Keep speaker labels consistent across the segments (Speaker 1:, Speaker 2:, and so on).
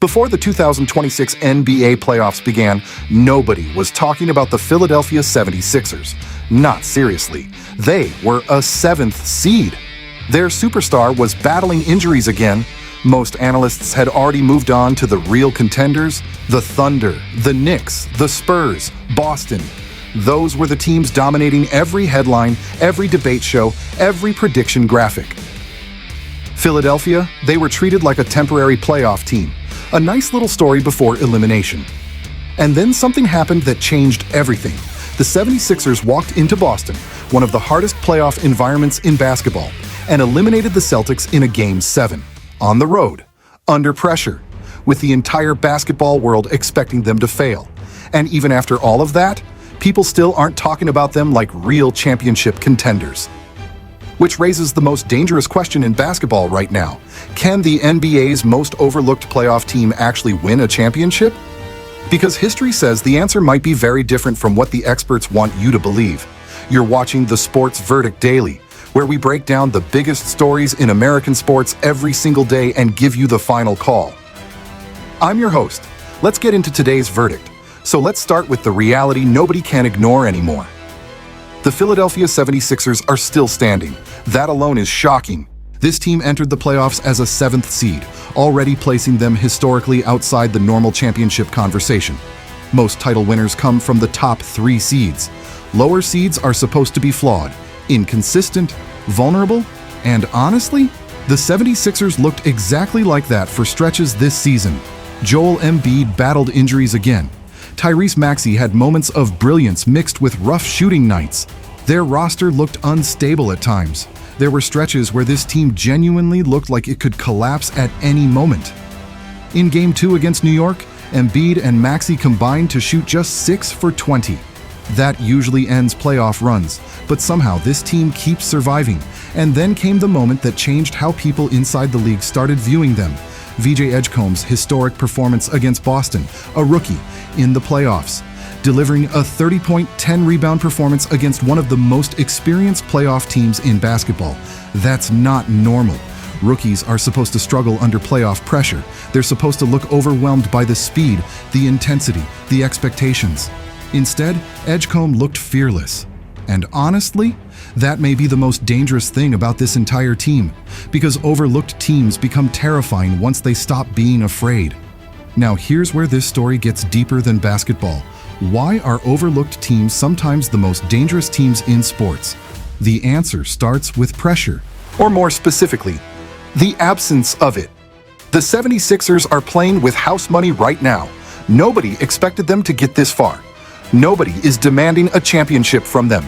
Speaker 1: Before the 2026 NBA playoffs began, nobody was talking about the Philadelphia 76ers. Not seriously. They were a 7th seed. Their superstar was battling injuries again. Most analysts had already moved on to the real contenders: the Thunder, the Knicks, the Spurs, Boston. Those were the teams dominating every headline, every debate show, every prediction graphic. Philadelphia, they were treated like a temporary playoff team. A nice little story before elimination. And then something happened that changed everything. The 76ers walked into Boston, one of the hardest playoff environments in basketball, and eliminated the Celtics in a Game 7. On the road, under pressure, with the entire basketball world expecting them to fail. And even after all of that, people still aren't talking about them like real championship contenders. Which raises the most dangerous question in basketball right now. Can the NBA's most overlooked playoff team actually win a championship? Because history says the answer might be very different from what the experts want you to believe. You're watching the Sports Verdict Daily, where we break down the biggest stories in American sports every single day and give you the final call. I'm your host. Let's get into today's verdict. So let's start with the reality nobody can ignore anymore. The Philadelphia 76ers are still standing. That alone is shocking. This team entered the playoffs as a 7th seed, already placing them historically outside the normal championship conversation. Most title winners come from the top 3 seeds. Lower seeds are supposed to be flawed, inconsistent, vulnerable, and honestly, the 76ers looked exactly like that for stretches this season. Joel Embiid battled injuries again. Tyrese Maxey had moments of brilliance mixed with rough shooting nights. Their roster looked unstable at times. There were stretches where this team genuinely looked like it could collapse at any moment. In Game 2 against New York, Embiid and Maxey combined to shoot just 6 for 20. That usually ends playoff runs, but somehow this team keeps surviving. And then came the moment that changed how people inside the league started viewing them. Edgecombe's historic performance against Boston, a rookie, in the playoffs, delivering a 30-point, 10-rebound performance against one of the most experienced playoff teams in basketball. That's not normal. Rookies are supposed to struggle under playoff pressure. They're supposed to look overwhelmed by the speed, the intensity, the expectations. Instead, Edgecombe looked fearless. And honestly, that may be the most dangerous thing about this entire team, because overlooked teams become terrifying once they stop being afraid. Now here's where this story gets deeper than basketball. Why are overlooked teams sometimes the most dangerous teams in sports? The answer starts with pressure. Or more specifically, the absence of it. The 76ers are playing with house money right now. Nobody expected them to get this far. Nobody is demanding a championship from them.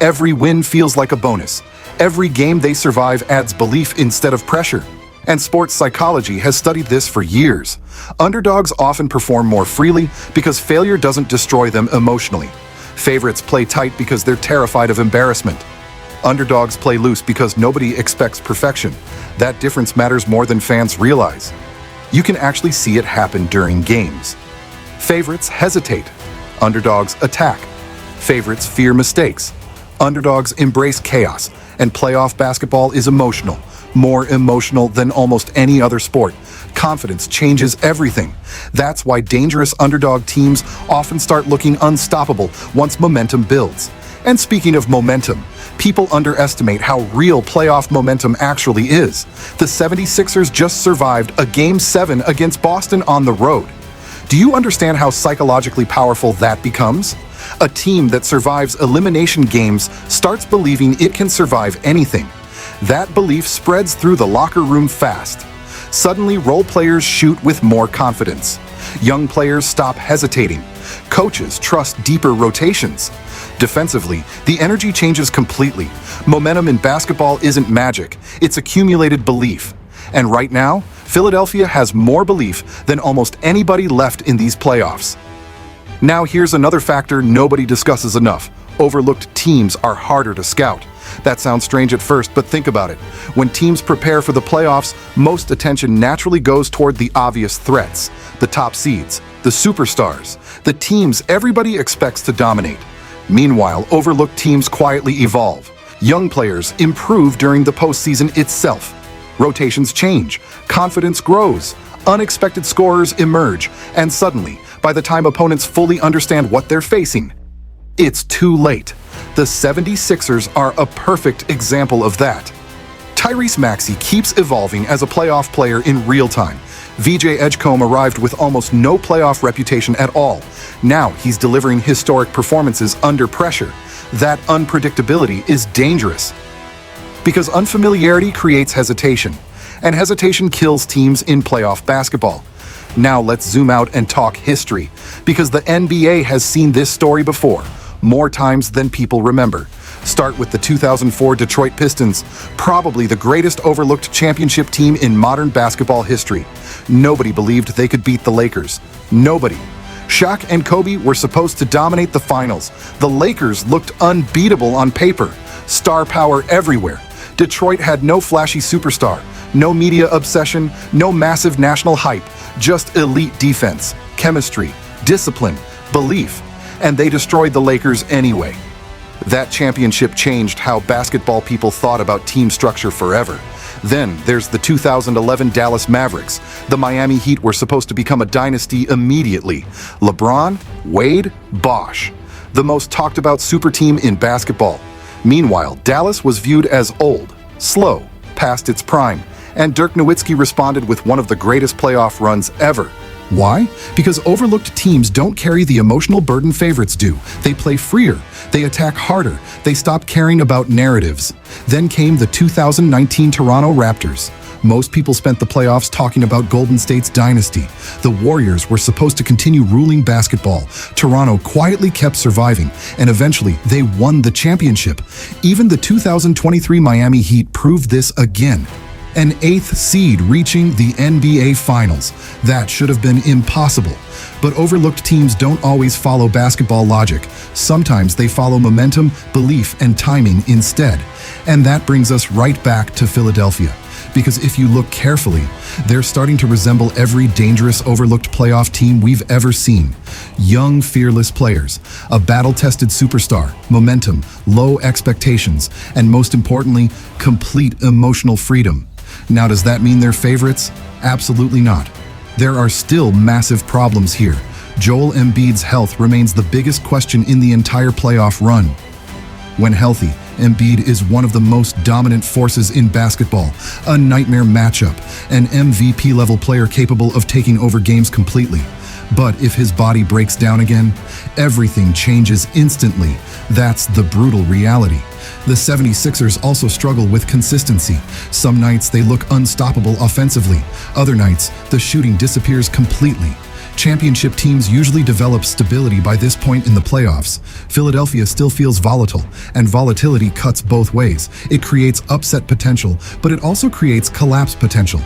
Speaker 1: Every win feels like a bonus. Every game they survive adds belief instead of pressure. And sports psychology has studied this for years. Underdogs often perform more freely because failure doesn't destroy them emotionally. Favorites play tight because they're terrified of embarrassment. Underdogs play loose because nobody expects perfection. That difference matters more than fans realize. You can actually see it happen during games. Favorites hesitate. Underdogs attack. Favorites fear mistakes. Underdogs embrace chaos, and playoff basketball is emotional, more emotional than almost any other sport. Confidence changes everything. That's why dangerous underdog teams often start looking unstoppable once momentum builds. And speaking of momentum, people underestimate how real playoff momentum actually is. The 76ers just survived a Game 7 against Boston on the road. Do you understand how psychologically powerful that becomes? A team that survives elimination games starts believing it can survive anything. That belief spreads through the locker room fast. Suddenly, role players shoot with more confidence. Young players stop hesitating. Coaches trust deeper rotations. Defensively, the energy changes completely. Momentum in basketball isn't magic, it's accumulated belief. And right now, Philadelphia has more belief than almost anybody left in these playoffs. Now here's another factor nobody discusses enough. Overlooked teams are harder to scout. That sounds strange at first, but think about it. When teams prepare for the playoffs, most attention naturally goes toward the obvious threats, the top seeds, the superstars, the teams everybody expects to dominate. Meanwhile, overlooked teams quietly evolve. Young players improve during the postseason itself. Rotations change, confidence grows, Unexpected scorers emerge, and suddenly, by the time opponents fully understand what they're facing, it's too late. The 76ers are a perfect example of that. Tyrese Maxey keeps evolving as a playoff player in real time. VJ Edgecombe arrived with almost no playoff reputation at all. Now he's delivering historic performances under pressure. That unpredictability is dangerous, because unfamiliarity creates hesitation, and hesitation kills teams in playoff basketball. Now let's zoom out and talk history, because the NBA has seen this story before, more times than people remember. Start with the 2004 Detroit Pistons, probably the greatest overlooked championship team in modern basketball history. Nobody believed they could beat the Lakers. Nobody. Shaq and Kobe were supposed to dominate the finals. The Lakers looked unbeatable on paper. Star power everywhere. Detroit had no flashy superstar, no media obsession, no massive national hype, just elite defense, chemistry, discipline, belief, and they destroyed the Lakers anyway. That championship changed how basketball people thought about team structure forever. Then there's the 2011 Dallas Mavericks. The Miami Heat were supposed to become a dynasty immediately. LeBron, Wade, Bosh. The most talked about super team in basketball. Meanwhile, Dallas was viewed as old, slow, past its prime, and Dirk Nowitzki responded with one of the greatest playoff runs ever. Why? Because overlooked teams don't carry the emotional burden favorites do. They play freer. They attack harder. They stop caring about narratives. Then came the 2019 Toronto Raptors. Most people spent the playoffs talking about Golden State's dynasty. The Warriors were supposed to continue ruling basketball. Toronto quietly kept surviving, and eventually they won the championship. Even the 2023 Miami Heat proved this again. An 8th seed reaching the NBA Finals. That should have been impossible. But overlooked teams don't always follow basketball logic. Sometimes they follow momentum, belief, and timing instead. And that brings us right back to Philadelphia. Because if you look carefully, they're starting to resemble every dangerous overlooked playoff team we've ever seen. Young, fearless players, a battle-tested superstar, momentum, low expectations, and most importantly, complete emotional freedom. Now, does that mean they're favorites? Absolutely not. There are still massive problems here. Joel Embiid's health remains the biggest question in the entire playoff run. When healthy, Embiid is one of the most dominant forces in basketball, a nightmare matchup, an MVP-level player capable of taking over games completely. But if his body breaks down again, everything changes instantly. That's the brutal reality. The 76ers also struggle with consistency. Some nights they look unstoppable offensively. Other nights, the shooting disappears completely. Championship teams usually develop stability by this point in the playoffs. Philadelphia still feels volatile, and volatility cuts both ways. It creates upset potential, but it also creates collapse potential.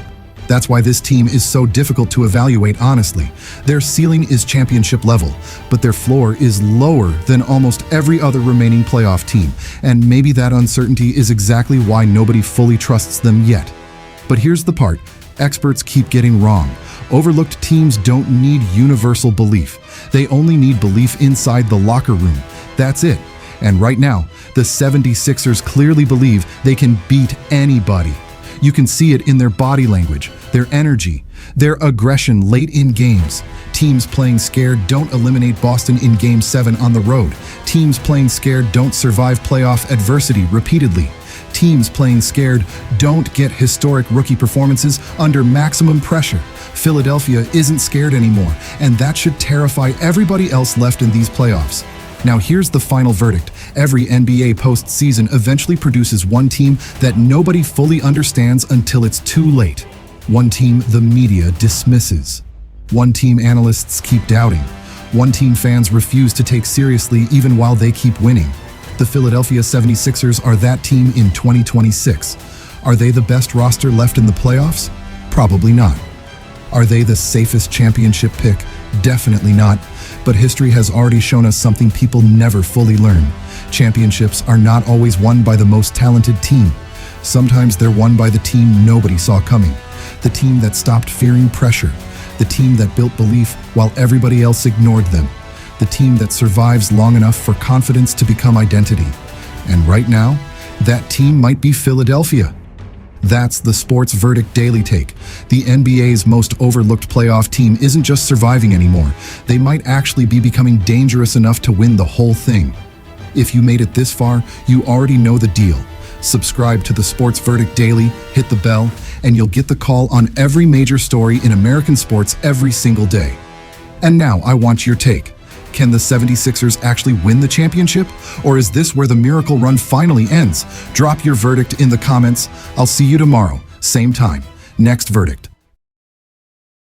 Speaker 1: That's why this team is so difficult to evaluate honestly. Their ceiling is championship level, but their floor is lower than almost every other remaining playoff team, and maybe that uncertainty is exactly why nobody fully trusts them yet. But here's the part experts keep getting wrong. Overlooked teams don't need universal belief. They only need belief inside the locker room. That's it. And right now, the 76ers clearly believe they can beat anybody. You can see it in their body language, their energy, their aggression late in games. Teams playing scared don't eliminate Boston in Game 7 on the road. Teams playing scared don't survive playoff adversity repeatedly. Teams playing scared don't get historic rookie performances under maximum pressure. Philadelphia isn't scared anymore, and that should terrify everybody else left in these playoffs. Now here's the final verdict. Every NBA postseason eventually produces one team that nobody fully understands until it's too late. One team the media dismisses. One team analysts keep doubting. One team fans refuse to take seriously even while they keep winning. The Philadelphia 76ers are that team in 2026. Are they the best roster left in the playoffs? Probably not. Are they the safest championship pick? Definitely not. But history has already shown us something people never fully learn. Championships are not always won by the most talented team. Sometimes they're won by the team nobody saw coming. The team that stopped fearing pressure. The team that built belief while everybody else ignored them. The team that survives long enough for confidence to become identity. And right now, that team might be Philadelphia. That's the Sports Verdict Daily Take. The NBA's most overlooked playoff team isn't just surviving anymore. They might actually be becoming dangerous enough to win the whole thing. If you made it this far, you already know the deal. Subscribe to the Sports Verdict Daily, hit the bell, and you'll get the call on every major story in American sports every single day. And now I want your take. Can the 76ers actually win the championship? Or is this where the miracle run finally ends? Drop your verdict in the comments. I'll see you tomorrow, same time. Next verdict.